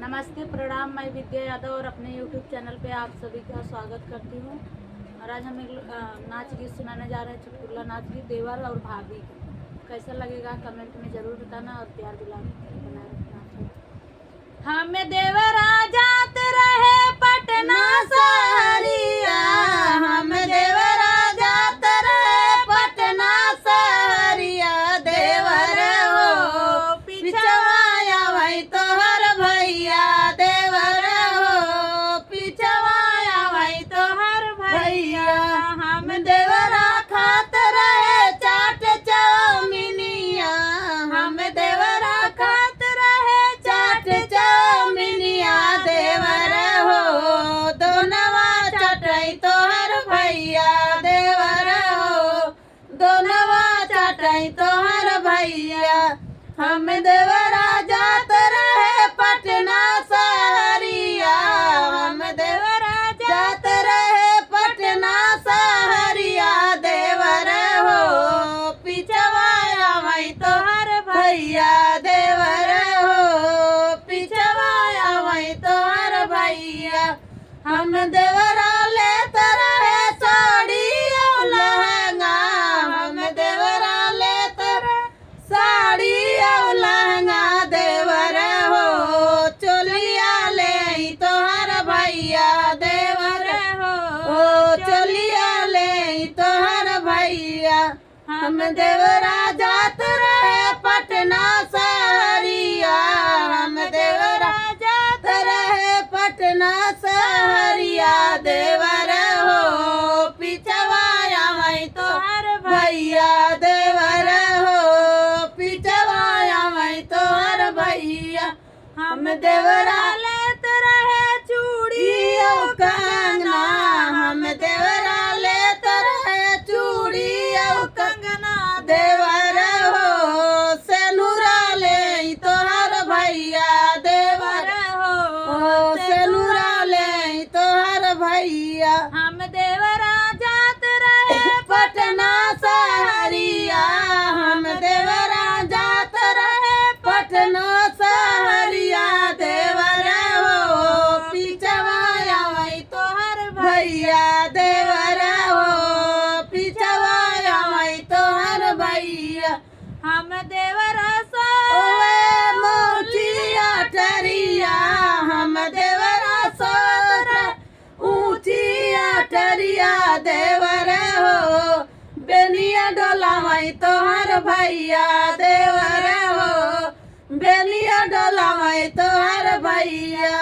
नमस्ते, प्रणाम। मैं विद्या यादव और अपने YouTube चैनल पे आप सभी का स्वागत करती हूँ। और आज हम एक नाच गीत सुनाने जा रहे हैं, चुटकुला नाच गीत देवर और भाभी का। कैसा लगेगा कमेंट में ज़रूर बताना और प्यार दुलार बनाए रखना। हमें देवर जात रहे पटना सहरिया, हम देवर जात रहे पटना सहरिया। देवर हो पिछवाया वही तोहर भैया, देवर हो पिछवाया वही तोहर भैया। हम देवरा खात रहे चाट चौमिनिया, हम देवरा खात रहे चाट चौमिनिया। देवर हो दोनवा चटई तोहर भैया, देवर हो दोनवा चटई तोहर भैया। हम देवरा जात रहे पटना सहरिया, हम देवरा जात रहे पटना सहरिया। देवर हो पिछवाया वही तोहर भैया, देवर हो पिछवाया वही तोहर भैया। हम देवरा लेत रहे साड़ी और लहंगा, हम देवरा लेत रहे साड़ी और लहंगा। देवर हो चोलिया ले तोहर भैया, देवर हो चोलिया ले तोहर भैया। हम देवरा जात रहे पटना सहरिया, हम देवरा जात रहे पटना सहरिया। देवर हो पिछवाया वही तोहर भैया, देवर हो पिछवाया वही तोहर भैया। हम देवरा लेत रहे चूड़ी और कंगना, हम देवरा लेत रहे चूड़ी और कंगना। देवर हो सेनुरा ले तोहर भैया, देवर हो सेनुरा ले तोहर भैया। हम देवरा जात रहे पटना सहरिया, हम देवरा जात रहे पटना सहरिया। देवर हो पिछवाया वही तोहर भैया, देवर हो पिछवाया वही तोहर भैया। हम देवरा सोवे मोचिया टरिया, हम देवरा सोरे ऊंचिया टरिया। देवर हो बेनिया डोला वही तोहर भैया, देवर हो बेनिया डोला वही तोहर भैया।